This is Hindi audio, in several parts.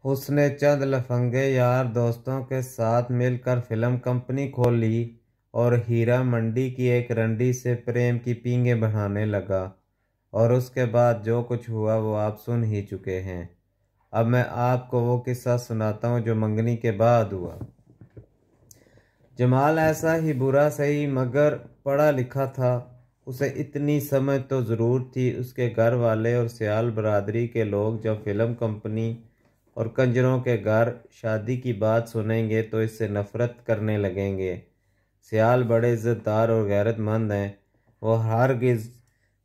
उसने चंद लफंगे यार दोस्तों के साथ मिलकर फिल्म कंपनी खोली और हीरा मंडी की एक रंडी से प्रेम की पींगें बढ़ाने लगा। और उसके बाद जो कुछ हुआ वो आप सुन ही चुके हैं। अब मैं आपको वो किस्सा सुनाता हूँ जो मंगनी के बाद हुआ। जमाल ऐसा ही बुरा सही मगर पढ़ा लिखा था। उसे इतनी समझ तो ज़रूर थी। उसके घर वाले और सियाल बरादरी के लोग जब फिल्म कंपनी और कंजरों के घर शादी की बात सुनेंगे तो इससे नफरत करने लगेंगे। सियाल बड़े इज्जतदार और गैरतमंद हैं। वो हरगिज़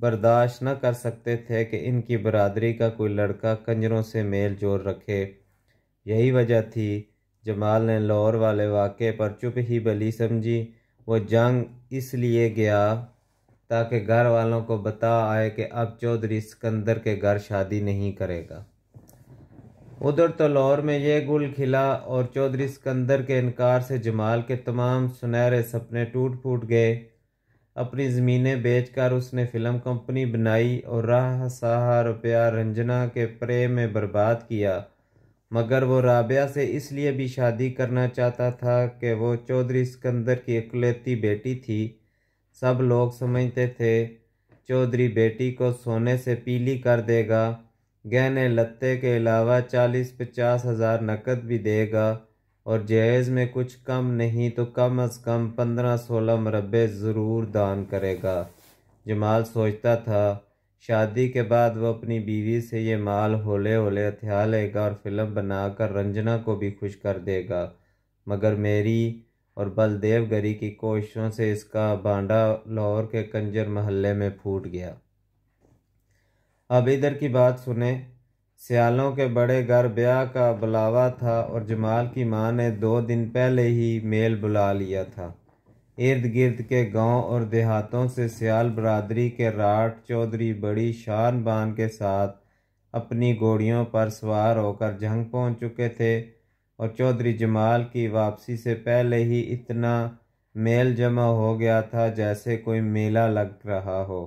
बर्दाश्त न कर सकते थे कि इनकी बरादरी का कोई लड़का कंजरों से मेल जोल रखे। यही वजह थी जमाल ने लाहौर वाले वाक़े पर चुप ही भली समझी। वो जंग इसलिए गया ताकि घर वालों को बता आए कि अब चौधरी सिकंदर के घर शादी नहीं करेगा। उधर तो लाहौर में ये गुल खिला और चौधरी सिकंदर के इनकार से जमाल के तमाम सुनहरे सपने टूट फूट गए। अपनी ज़मीनें बेचकर उसने फिल्म कंपनी बनाई और राह साहा रुपया रंजना के प्रेम में बर्बाद किया। मगर वो राबिया से इसलिए भी शादी करना चाहता था कि वो चौधरी सिकंदर की इकलौती बेटी थी। सब लोग समझते थे चौधरी बेटी को सोने से पीली कर देगा, गहने लत्ते के अलावा 40-50 हज़ार नकद भी देगा और जहेज़ में कुछ कम नहीं तो कम अज़ कम 15-16 मरबे ज़रूर दान करेगा। जमाल सोचता था शादी के बाद वो अपनी बीवी से ये माल हौले हौले हथिया लेगा और फिल्म बनाकर रंजना को भी खुश कर देगा। मगर मेरी और बलदेवगरी की कोशिशों से इसका बांडा लाहौर के कंजर महल्ले में फूट गया। अब इधर की बात सुने। सियालों के बड़े घर ब्याह का बुलावा था और जमाल की माँ ने 2 दिन पहले ही मेल बुला लिया था। इर्द गिर्द के गांव और देहातों से सियाल बरादरी के राठ चौधरी बड़ी शान बान के साथ अपनी घोड़ियों पर सवार होकर जंग पहुंच चुके थे और चौधरी जमाल की वापसी से पहले ही इतना मेल जमा हो गया था जैसे कोई मेला लग रहा हो।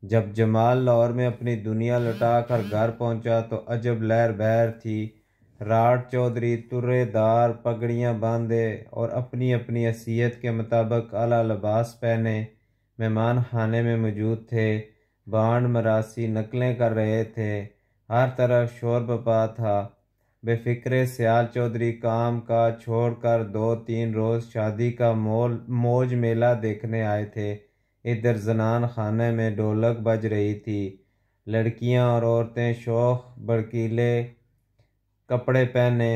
जब जमाल लाहौर में अपनी दुनिया लौटा कर घर पहुंचा तो अजब लहर बहर थी। राठ चौधरी तुर्रेदार पगड़ियाँ बांधे और अपनी अपनी हैसियत के मुताबिक आला लिबास पहने मेहमान खाने में मौजूद थे। बांड मरासी नकलें कर रहे थे। हर तरफ शोर बपा था। बेफिक्रे सियाल चौधरी काम का छोड़कर 2-3 रोज़ शादी का मौज मेला देखने आए थे। इधर जनान खाने में ढोलक बज रही थी। लड़कियां और औरतें शौक भड़कीले कपड़े पहने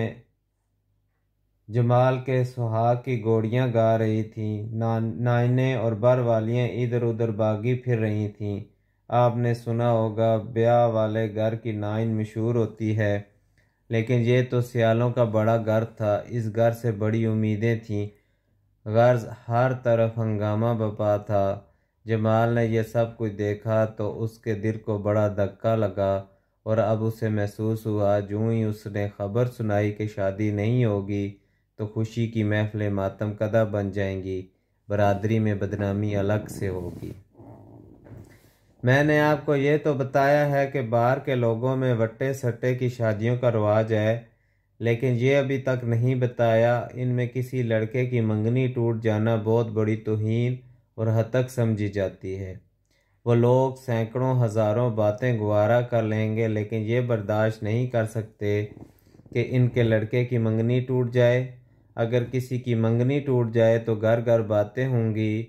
जमाल के सुहाग की घोड़ियां गा रही थीं। नाइनें और बर वालियाँ इधर उधर भागी फिर रही थीं। आपने सुना होगा ब्याह वाले घर की नाइन मशहूर होती है, लेकिन ये तो सियालों का बड़ा घर था। इस घर से बड़ी उम्मीदें थीं। गर्ज हर तरफ हंगामा बपा था। जमाल ने यह सब कुछ देखा तो उसके दिल को बड़ा धक्का लगा और अब उसे महसूस हुआ जूं ही उसने खबर सुनाई कि शादी नहीं होगी तो खुशी की महफिलें मातम कदा बन जाएंगी, बरादरी में बदनामी अलग से होगी। मैंने आपको ये तो बताया है कि बाहर के लोगों में वट्टे सट्टे की शादियों का रवाज है, लेकिन ये अभी तक नहीं बताया इनमें किसी लड़के की मंगनी टूट जाना बहुत बड़ी तौहीन और हतक समझी जाती है। वो लोग सैकड़ों हज़ारों बातें गुवारा कर लेंगे लेकिन ये बर्दाश्त नहीं कर सकते कि इनके लड़के की मंगनी टूट जाए। अगर किसी की मंगनी टूट जाए तो घर घर बातें होंगी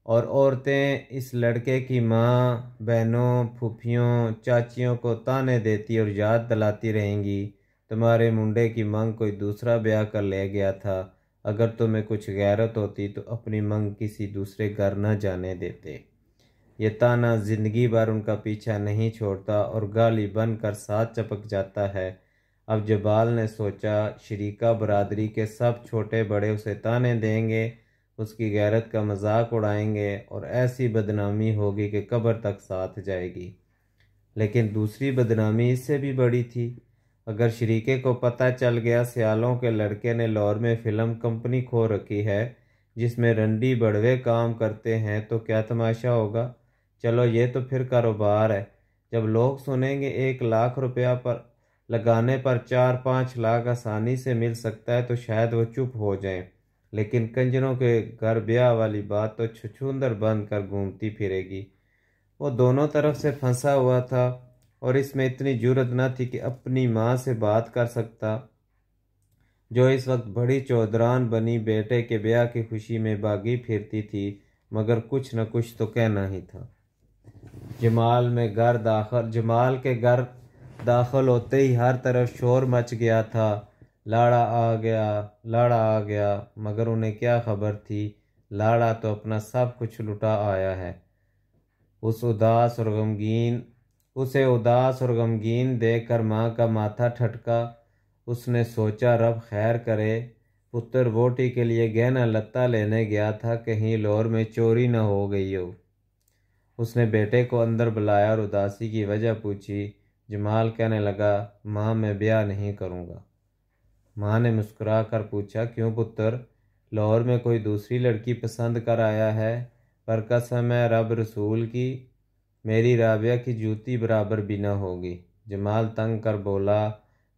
और औरतें इस लड़के की माँ बहनों फूफियों चाचियों को ताने देती और याद दिलाती रहेंगी तुम्हारे मुंडे की मंग कोई दूसरा ब्याह कर ले गया था। अगर तुम्हें कुछ गैरत होती तो अपनी मंग किसी दूसरे घर न जाने देते। ये ताना जिंदगी भर उनका पीछा नहीं छोड़ता और गाली बनकर साथ चपक जाता है। अब जबाल ने सोचा शरीका बरादरी के सब छोटे बड़े उसे ताने देंगे, उसकी गैरत का मजाक उड़ाएंगे और ऐसी बदनामी होगी कि कब्र तक साथ जाएगी। लेकिन दूसरी बदनामी इससे भी बड़ी थी। अगर शरीके को पता चल गया सियालों के लड़के ने लाहौर में फिल्म कंपनी खो रखी है जिसमें रंडी बड़वे काम करते हैं तो क्या तमाशा होगा। चलो ये तो फिर कारोबार है। जब लोग सुनेंगे 1 लाख रुपया पर लगाने पर 4-5 लाख आसानी से मिल सकता है तो शायद वो चुप हो जाएं, लेकिन कंजरों के घर ब्याह वाली बात तो छुछुंदर बंद कर घूमती फिरेगी। वो दोनों तरफ से फंसा हुआ था और इसमें इतनी जुर्रत न थी कि अपनी माँ से बात कर सकता, जो इस वक्त बड़ी चौधरान बनी बेटे के ब्याह की खुशी में भागी फिरती थी, मगर कुछ न कुछ तो कहना ही था। जमाल के घर दाखिल होते ही हर तरफ शोर मच गया था। लाड़ा आ गया, लाड़ा आ गया, मगर उन्हें क्या खबर थी, लाड़ा तो अपना सब कुछ लुटा आया है। उसे उदास और गमगीन देखकर माँ का माथा ठटका। उसने सोचा रब खैर करे, पुत्र वोटी के लिए गहना लत्ता लेने गया था, कहीं लाहौर में चोरी न हो गई हो। उसने बेटे को अंदर बुलाया और उदासी की वजह पूछी। जमाल कहने लगा, माँ मैं ब्याह नहीं करूँगा। माँ ने मुस्कुरा कर पूछा, क्यों पुत्र, लाहौर में कोई दूसरी लड़की पसंद कर आया है? पर कसम है रब रसूल की, मेरी राबिया की जूती बराबर भी न होगी। जमाल तंग कर बोला,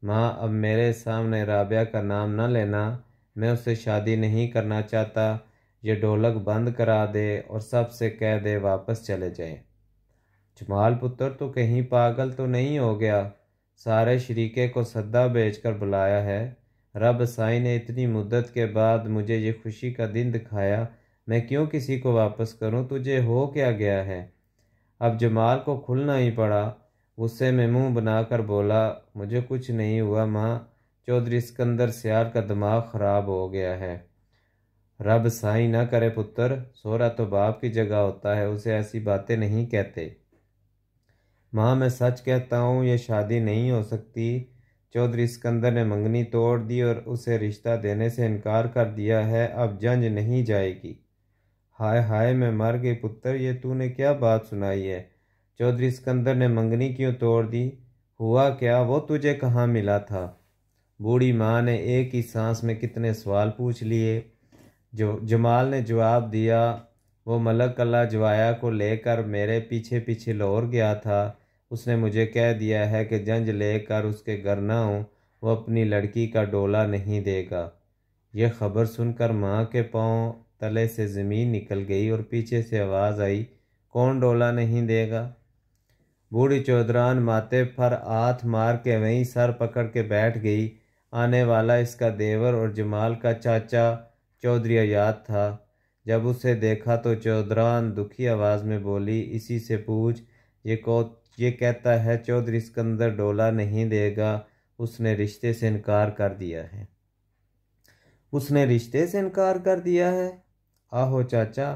माँ अब मेरे सामने राबिया का नाम न लेना, मैं उससे शादी नहीं करना चाहता। ये ढोलक बंद करा दे और सबसे कह दे वापस चले जाएं। जमाल पुत्र तो कहीं पागल तो नहीं हो गया? सारे शरीके को सद्दा भेजकर बुलाया है। रब साईं ने इतनी मुद्दत के बाद मुझे ये खुशी का दिन दिखाया, मैं क्यों किसी को वापस करूं? तुझे हो क्या गया है? अब जमाल को खुलना ही पड़ा। गुस्से में मुंह बनाकर बोला, मुझे कुछ नहीं हुआ माँ, चौधरी सिकंदर सियार का दिमाग खराब हो गया है। रब साईं ना करे पुत्र, सोहरा तो बाप की जगह होता है, उसे ऐसी बातें नहीं कहते। माँ मैं सच कहता हूँ, ये शादी नहीं हो सकती। चौधरी सिकंदर ने मंगनी तोड़ दी और उसे रिश्ता देने से इनकार कर दिया है, अब जंज नहीं जाएगी। हाय हाय मैं मर गई पुत्र, ये तूने क्या बात सुनाई है? चौधरी सिकंदर ने मंगनी क्यों तोड़ दी? हुआ क्या? वो तुझे कहाँ मिला था? बूढ़ी माँ ने एक ही सांस में कितने सवाल पूछ लिए। जो जमाल ने जवाब दिया, वो मलक अल्लाह जवाया को लेकर मेरे पीछे पीछे लाहौर गया था। उसने मुझे कह दिया है कि जंज लेकर उसके घर ना हो, वो अपनी लड़की का डोला नहीं देगा। यह खबर सुनकर माँ के पांव तले से ज़मीन निकल गई और पीछे से आवाज़ आई, कौन डोला नहीं देगा? बूढ़ी चौधरान माथे पर हाथ मार के वहीं सर पकड़ के बैठ गई। आने वाला इसका देवर और जमाल का चाचा चौधरी हयात था। जब उसे देखा तो चौधरान दुखी आवाज़ में बोली, इसी से पूछ, ये कहता है चौधरी सिकंदर डोला नहीं देगा, उसने रिश्ते से इनकार कर दिया है। उसने रिश्ते से इनकार कर दिया है? आहो चाचा,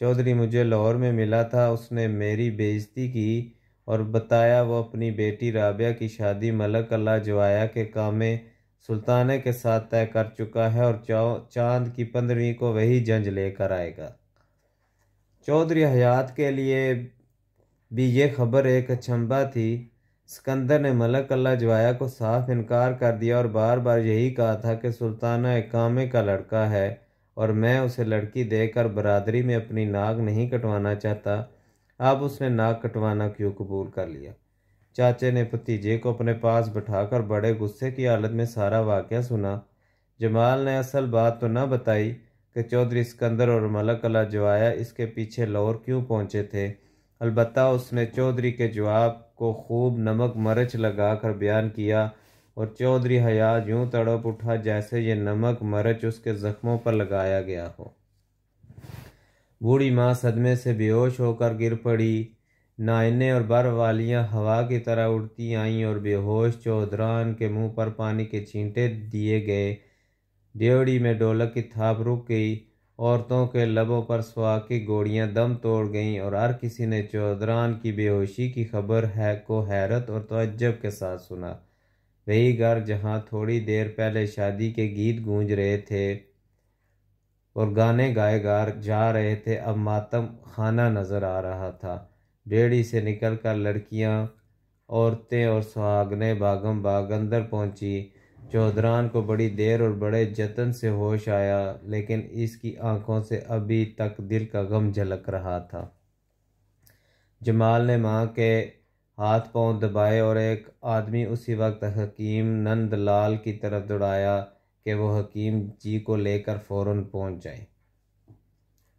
चौधरी मुझे लाहौर में मिला था, उसने मेरी बेइज्जती की और बताया वो अपनी बेटी राबिया की शादी मलक अल्लाह जवाया के कामे सुल्ताने के साथ तय कर चुका है और चांद की 15वीं को वही जंज लेकर आएगा। चौधरी हयात के लिए भी ये खबर एक अचंभा थी। सिकंदर ने मलक अल्लाह जवाया को साफ इनकार कर दिया और बार बार यही कहा था कि सुल्ताना एक कामे का लड़का है और मैं उसे लड़की देकर बरादरी में अपनी नाक नहीं कटवाना चाहता। अब उसने नाक कटवाना क्यों कबूल कर लिया? चाचे ने भतीजे को अपने पास बैठाकर बड़े गुस्से की हालत में सारा वाक़या सुना। जमाल ने असल बात तो न बताई कि चौधरी सिकंदर और मलक अल्लाह जवाया इसके पीछे लाहौर क्यों पहुंचे थे। अलबत्ता उसने चौधरी के जवाब को खूब नमक मरच लगाकर बयान किया और चौधरी हयात यूं तड़प उठा जैसे ये नमक मरच उसके जख्मों पर लगाया गया हो। बूढ़ी माँ सदमे से बेहोश होकर गिर पड़ी। नायने और बर्फवालियाँ हवा की तरह उड़ती आईं और बेहोश चौधरान के मुंह पर पानी के छींटे दिए गए। ड्योढ़ी में ढोलक की थाप रुक गई। औरतों के लबों पर सुहाग की गोलियां दम तोड़ गईं और हर किसी ने चौधरान की बेहोशी की खबर को हैरत और तअज्जुब के साथ सुना। वही घर जहां थोड़ी देर पहले शादी के गीत गूंज रहे थे और गाने गाए जा रहे थे, अब मातम खाना नजर आ रहा था। डेढ़ी से निकलकर लड़कियां, औरतें और सुहागनें भागम भाग अंदर पहुंची। चौधरान को बड़ी देर और बड़े जतन से होश आया, लेकिन इसकी आंखों से अभी तक दिल का गम झलक रहा था। जमाल ने माँ के हाथ पांव दबाए और एक आदमी उसी वक्त हकीम नंदलाल की तरफ दौड़ाया कि वो हकीम जी को लेकर फ़ौरन पहुंच जाए।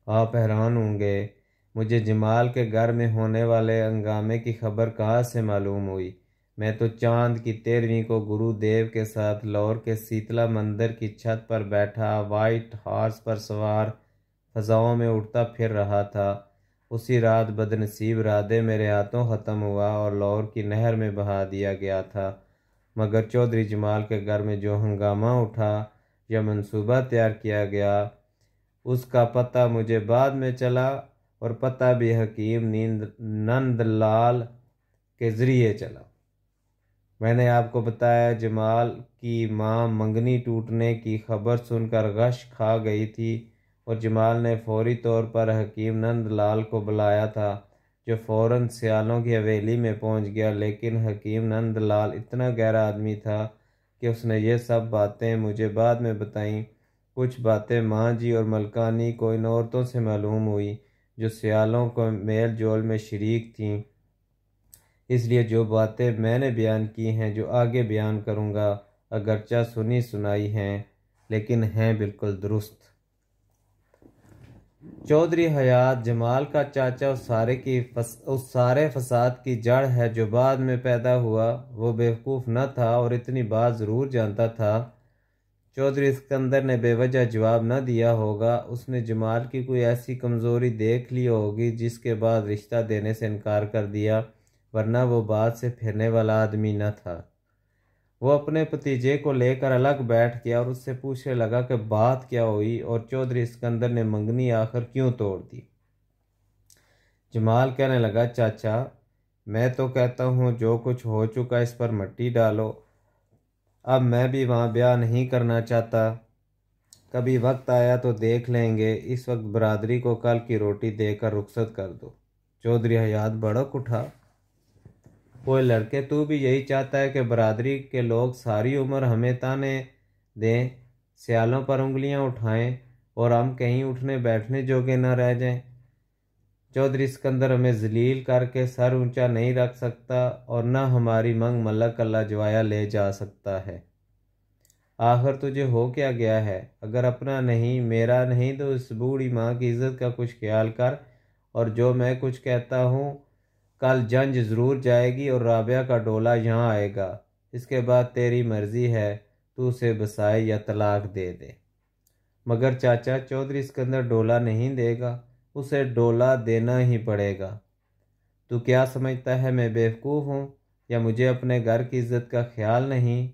आप हैरान होंगे, मुझे जमाल के घर में होने वाले हंगामे की खबर कहाँ से मालूम हुई। मैं तो चांद की 13वीं को गुरुदेव के साथ लाहौर के शीतला मंदिर की छत पर बैठा वाइट हॉर्स पर सवार फजाओं में उड़ता फिर रहा था। उसी रात बदनसीब राधे मेरे हाथों ख़त्म हुआ और लाहौर की नहर में बहा दिया गया था। मगर चौधरी जमाल के घर में जो हंगामा उठा या मंसूबा तैयार किया गया उसका पता मुझे बाद में चला, और पता भी हकीम नंदलाल के ज़रिए चला। मैंने आपको बताया जमाल की माँ मंगनी टूटने की खबर सुनकर गश खा गई थी और जमाल ने फौरी तौर पर हकीम नंदलाल को बुलाया था, जो फ़ौरन सियालों की हवेली में पहुंच गया। लेकिन हकीम नंदलाल इतना गहरा आदमी था कि उसने ये सब बातें मुझे बाद में बताईं। कुछ बातें माँ जी और मलकानी को इन औरतों से मालूम हुई जो सियालों को मेल जोल में शरीक थीं। इसलिए जो बातें मैंने बयान की हैं, जो आगे बयान करूँगा, अगरचा सुनी सुनाई हैं लेकिन हैं बिल्कुल दुरुस्त। चौधरी हयात जमाल का चाचा उस सारे फसाद की जड़ है जो बाद में पैदा हुआ। वो बेवकूफ़ न था और इतनी बात ज़रूर जानता था। चौधरी सिकंदर ने बेवजह जवाब न दिया होगा। उसने जमाल की कोई ऐसी कमज़ोरी देख ली होगी जिसके बाद रिश्ता देने से इनकार कर दिया, वरना वो बात से फिरने वाला आदमी न था। वो अपने भतीजे को लेकर अलग बैठ गया और उससे पूछने लगा कि बात क्या हुई और चौधरी सिकंदर ने मंगनी आखिर क्यों तोड़ दी। जमाल कहने लगा, चाचा मैं तो कहता हूँ जो कुछ हो चुका इस पर मिट्टी डालो। अब मैं भी वहाँ ब्याह नहीं करना चाहता। कभी वक्त आया तो देख लेंगे। इस वक्त बरादरी को कल की रोटी देकर रुखसत कर दो। चौधरी हयात भड़क उठा, ओए लड़के, तू भी यही चाहता है कि बरादरी के लोग सारी उम्र हमें ताने दें, सियालों पर उंगलियां उठाएं और हम कहीं उठने बैठने जोगे न रह जाएं। चौधरी सिकंदर हमें जलील करके सर ऊंचा नहीं रख सकता और न हमारी मंग मलक अल्लाह जवाया ले जा सकता है। आखिर तुझे हो क्या गया है? अगर अपना नहीं, मेरा नहीं, तो इस बूढ़ी माँ की इज्जत का कुछ ख्याल कर। और जो मैं कुछ कहता हूँ, कल जंज ज़रूर जाएगी और राबिया का डोला यहाँ आएगा। इसके बाद तेरी मर्ज़ी है, तू उसे बसाए या तलाक दे दे। मगर चाचा, चौधरी सिकंदर डोला नहीं देगा। उसे डोला देना ही पड़ेगा। तू क्या समझता है मैं बेवकूफ़ हूँ या मुझे अपने घर की इज्जत का ख्याल नहीं?